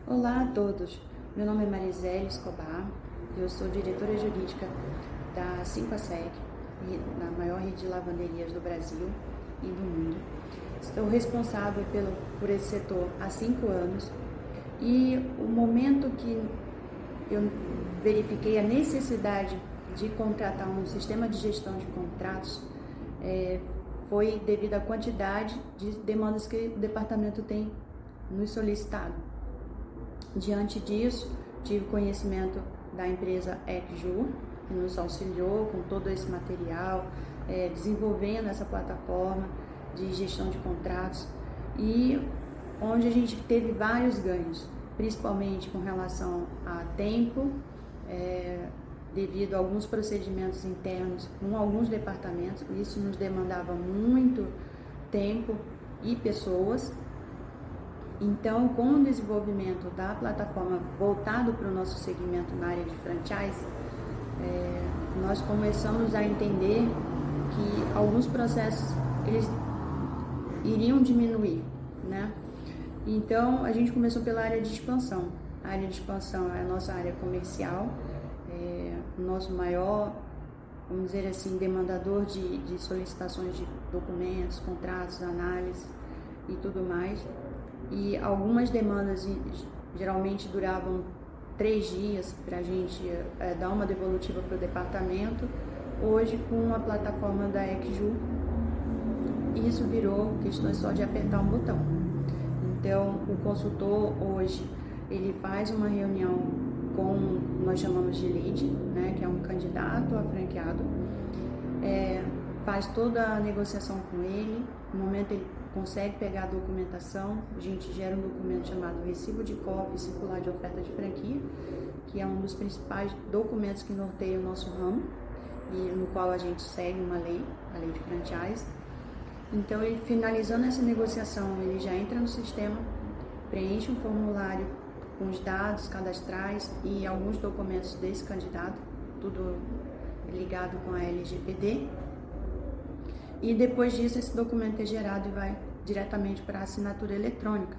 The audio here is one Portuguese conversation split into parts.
Olá a todos, meu nome é Marisele Escobar, eu sou diretora jurídica da 5ASEC, na maior rede de lavanderias do Brasil e do mundo. Estou responsável por esse setor há 5 anos e o momento que eu verifiquei a necessidade de contratar um sistema de gestão de contratos foi devido à quantidade de demandas que o departamento tem nos solicitado. Diante disso, tive conhecimento da empresa ECJUR, que nos auxiliou com todo esse material, desenvolvendo essa plataforma de gestão de contratos e onde a gente teve vários ganhos, principalmente com relação a tempo, devido a alguns procedimentos internos com alguns departamentos, isso nos demandava muito tempo e pessoas. Então, com o desenvolvimento da plataforma voltado para o nosso segmento na área de franchise, nós começamos a entender que alguns processos eles iriam diminuir, né? Então, a gente começou pela área de expansão. A área de expansão é a nossa área comercial, o nosso maior, vamos dizer assim, demandador de solicitações de documentos, contratos, análise e tudo mais. E algumas demandas geralmente duravam 3 dias para a gente dar uma devolutiva para o departamento. Hoje, com a plataforma da ECJUR, isso virou questões só de apertar um botão. Então, o consultor hoje, ele faz uma reunião com, nós chamamos de lead, né, que é um candidato a franqueado, faz toda a negociação com ele, no momento ele consegue pegar a documentação, a gente gera um documento chamado Recibo de COF, Circular de Oferta de Franquia, que é um dos principais documentos que norteia o nosso ramo, e no qual a gente segue uma lei, a lei de franchise. Então, ele finalizando essa negociação, ele já entra no sistema, preenche um formulário com os dados cadastrais e alguns documentos desse candidato, tudo ligado com a LGPD. E depois disso, esse documento é gerado e vai diretamente para a assinatura eletrônica.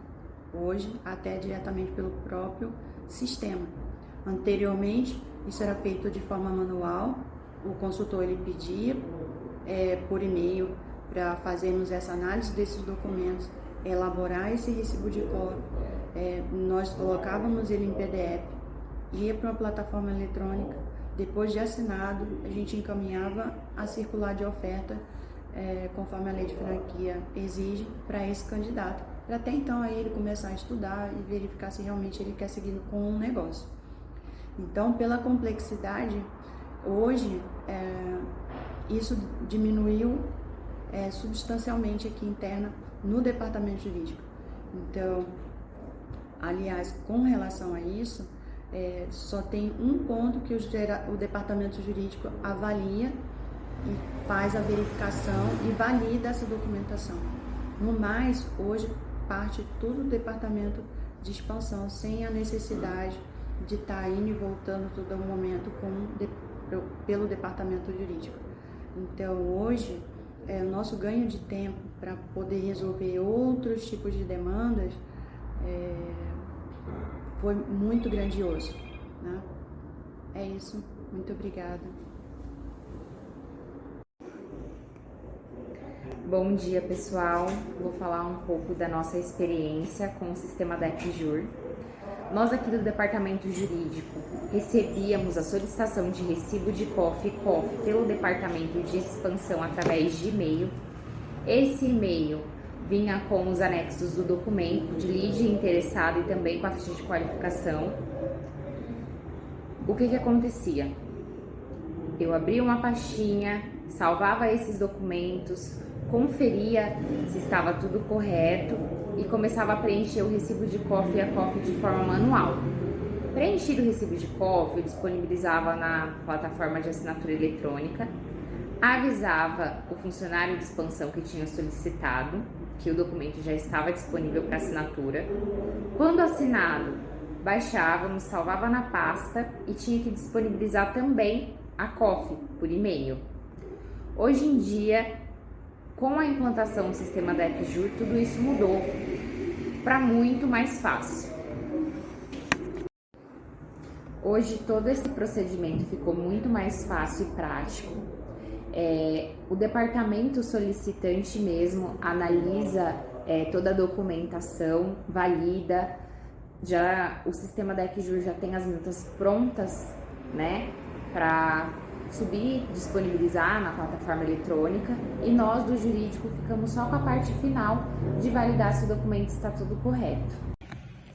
Hoje, até diretamente pelo próprio sistema. Anteriormente, isso era feito de forma manual. O consultor ele pedia por e-mail para fazermos essa análise desses documentos, elaborar esse recibo de COF. Nós colocávamos ele em PDF, ia para uma plataforma eletrônica. Depois de assinado, a gente encaminhava a circular de oferta conforme a lei de franquia exige para esse candidato, para até então aí ele começar a estudar e verificar se realmente ele quer seguir com um negócio. Então, pela complexidade, hoje isso diminuiu substancialmente aqui interna no departamento jurídico. Então, aliás, com relação a isso, só tem um ponto que o departamento jurídico avalia e faz a verificação e valida essa documentação. No mais, hoje parte tudo do departamento de expansão, sem a necessidade de estar indo e voltando todo momento pelo departamento jurídico. Então, hoje, o nosso ganho de tempo para poder resolver outros tipos de demandas foi muito grandioso, né? É isso, muito obrigada. Bom dia, pessoal. Vou falar um pouco da nossa experiência com o sistema da ECJUR. Nós aqui do departamento jurídico recebíamos a solicitação de recibo de COF e COF pelo departamento de expansão através de e-mail. Esse e-mail vinha com os anexos do documento de lead interessado e também com a ficha de qualificação. O que acontecia? Eu abria uma pastinha, salvava esses documentos, conferia se estava tudo correto e começava a preencher o recibo de COF e a COF de forma manual. Preenchido o recibo de COF, eu disponibilizava na plataforma de assinatura eletrônica, avisava o funcionário de expansão que tinha solicitado que o documento já estava disponível para assinatura. Quando assinado, baixávamos, salvava na pasta e tinha que disponibilizar também a COF por e-mail. Hoje em dia, Com a implantação do sistema da ECJUR, tudo isso mudou para muito mais fácil. Hoje todo esse procedimento ficou muito mais fácil e prático. O departamento solicitante mesmo analisa toda a documentação, valida, o sistema da ECJUR já tem as minutas prontas, né, para subir, disponibilizar na plataforma eletrônica, e nós do jurídico ficamos só com a parte final de validar se o documento está tudo correto.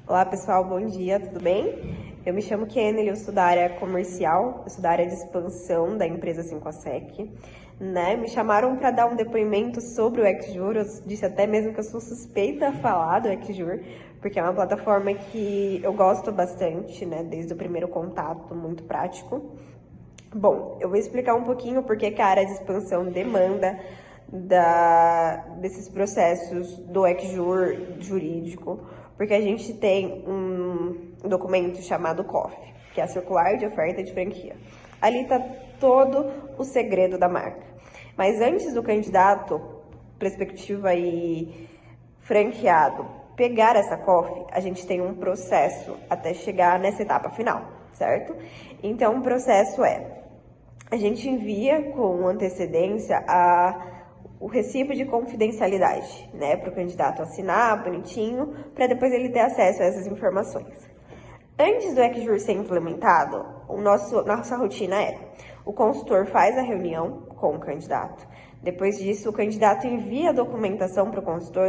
Olá pessoal, bom dia, tudo bem? Eu me chamo Kennedy, eu sou da área comercial, eu sou da área de expansão da empresa 5ASEC, né? Me chamaram para dar um depoimento sobre o ECJUR, eu disse até mesmo que eu sou suspeita a falar do ECJUR, porque é uma plataforma que eu gosto bastante, né? Desde o primeiro contato, muito prático. Bom, eu vou explicar um pouquinho porque que a área de expansão demanda desses processos do ECJUR jurídico, porque a gente tem um documento chamado COF, que é a Circular de Oferta de Franquia. Ali está todo o segredo da marca. Mas antes do candidato, perspectiva e franqueado, pegar essa COF, a gente tem um processo até chegar nessa etapa final, certo? Então, o processo a gente envia com antecedência o recibo de confidencialidade, né, para o candidato assinar bonitinho, para depois ele ter acesso a essas informações. Antes do ECJUR ser implementado, nossa rotina o consultor faz a reunião com o candidato. Depois disso, o candidato envia a documentação para o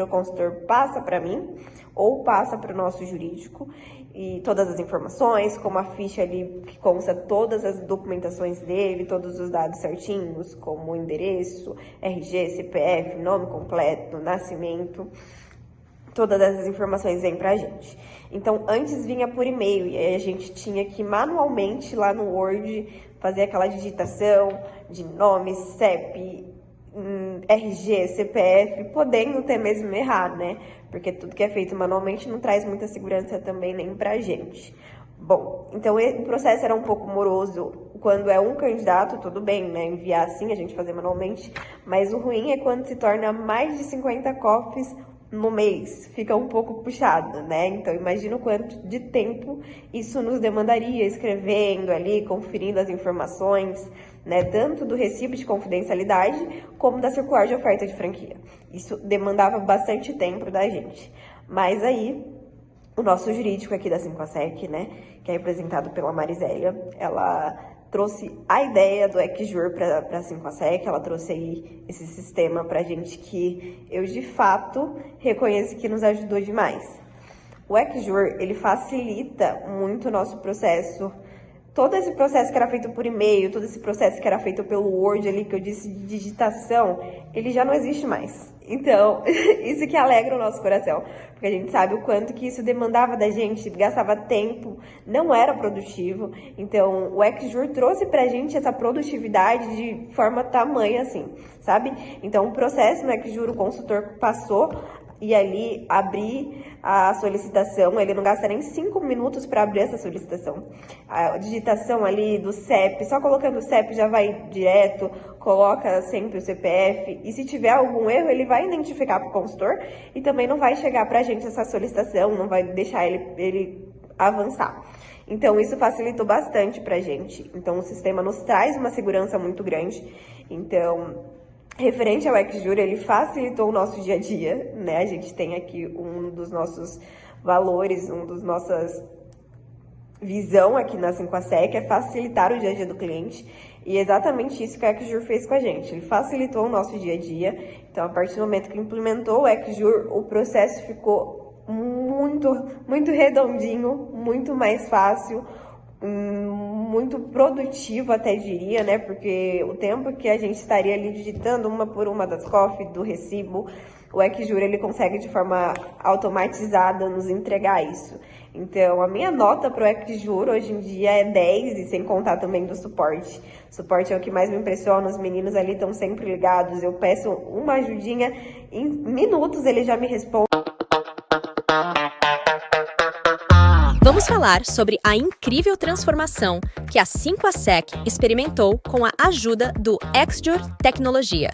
consultor passa para mim ou passa para o nosso jurídico e todas as informações, como a ficha ali que consta todas as documentações dele, todos os dados certinhos, como o endereço, RG, CPF, nome completo, nascimento, todas essas informações vêm para a gente. Então, antes vinha por e-mail e aí a gente tinha que manualmente lá no Word fazer aquela digitação de nome, CEP, RG, CPF, podendo até mesmo errar, né? Porque tudo que é feito manualmente não traz muita segurança também nem pra gente. Bom, então o processo era um pouco moroso. Quando é um candidato, tudo bem, né? Enviar assim, a gente fazer manualmente. Mas o ruim é quando se torna mais de 50 COFs no mês. Fica um pouco puxado, né? Então, imagina o quanto de tempo isso nos demandaria, escrevendo ali, conferindo as informações, né? Tanto do recibo de confidencialidade, como da circular de oferta de franquia. Isso demandava bastante tempo da gente. Mas aí, o nosso jurídico aqui da 5ASEC, né? Que é representado pela Marisélia, ela trouxe a ideia do ECJUR para a 5ASEC, ela trouxe aí esse sistema para a gente que eu, de fato, reconheço que nos ajudou demais. O ECJUR, ele facilita muito o nosso processo. Todo esse processo que era feito por e-mail, todo esse processo que era feito pelo Word ali, que eu disse de digitação, ele já não existe mais. Então, isso que alegra o nosso coração, porque a gente sabe o quanto que isso demandava da gente, gastava tempo, não era produtivo. Então, o ECJUR trouxe pra gente essa produtividade de forma tamanha assim, sabe? Então, o processo no ECJUR, o consultor passou e ali abrir a solicitação, ele não gasta nem 5 minutos para abrir essa solicitação. A digitação ali do CEP, só colocando o CEP já vai direto, coloca sempre o CPF, e se tiver algum erro, ele vai identificar para o consultor e também não vai chegar para a gente essa solicitação, não vai deixar ele avançar. Então, isso facilitou bastante para a gente. Então, o sistema nos traz uma segurança muito grande. Então, referente ao ECJUR, ele facilitou o nosso dia a dia, né? A gente tem aqui um dos nossos valores, nossas visão aqui na 5ASEC é facilitar o dia a dia do cliente. E é exatamente isso que o ECJUR fez com a gente. Ele facilitou o nosso dia a dia. Então, a partir do momento que implementou o ECJUR, o processo ficou muito redondinho, muito mais fácil, muito produtivo até diria, né? Porque o tempo que a gente estaria ali digitando uma por uma das COF, do recibo, o ECJUR ele consegue de forma automatizada nos entregar isso. Então, a minha nota para o ECJUR hoje em dia é 10, e sem contar também do suporte. O suporte é o que mais me impressiona, os meninos ali estão sempre ligados, eu peço uma ajudinha, em minutos ele já me responde. Vamos falar sobre a incrível transformação que a 5ASEC experimentou com a ajuda do ECJUR Tecnologia.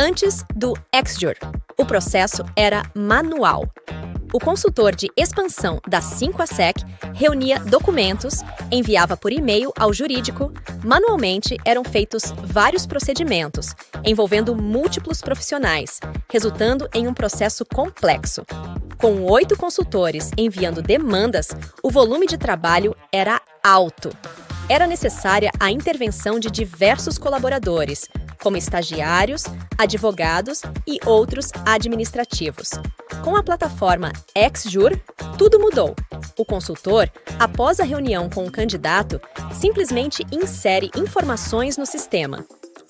Antes do XJUR, o processo era manual. O consultor de expansão da 5ASEC reunia documentos, enviava por e-mail ao jurídico. Manualmente eram feitos vários procedimentos, envolvendo múltiplos profissionais, resultando em um processo complexo. Com 8 consultores enviando demandas, o volume de trabalho era alto. Era necessária a intervenção de diversos colaboradores, como estagiários, advogados e outros administrativos. Com a plataforma XJUR, tudo mudou. O consultor, após a reunião com o candidato, simplesmente insere informações no sistema.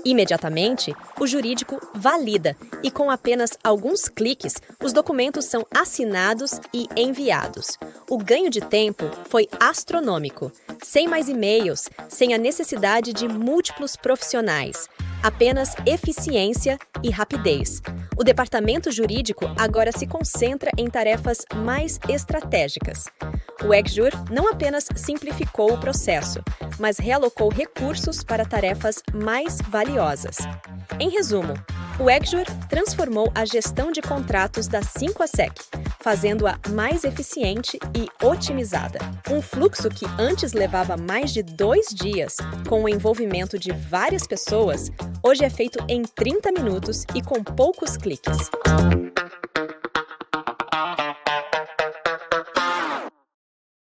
Imediatamente, o jurídico valida e, com apenas alguns cliques, os documentos são assinados e enviados. O ganho de tempo foi astronômico. Sem mais e-mails, sem a necessidade de múltiplos profissionais. Apenas eficiência e rapidez. O departamento jurídico agora se concentra em tarefas mais estratégicas. O XJUR não apenas simplificou o processo, mas realocou recursos para tarefas mais valiosas. Em resumo, o XJUR transformou a gestão de contratos da 5ASEC, fazendo-a mais eficiente e otimizada. Um fluxo que antes levava mais de 2 dias, com o envolvimento de várias pessoas, hoje é feito em 30 minutos e com poucos cliques.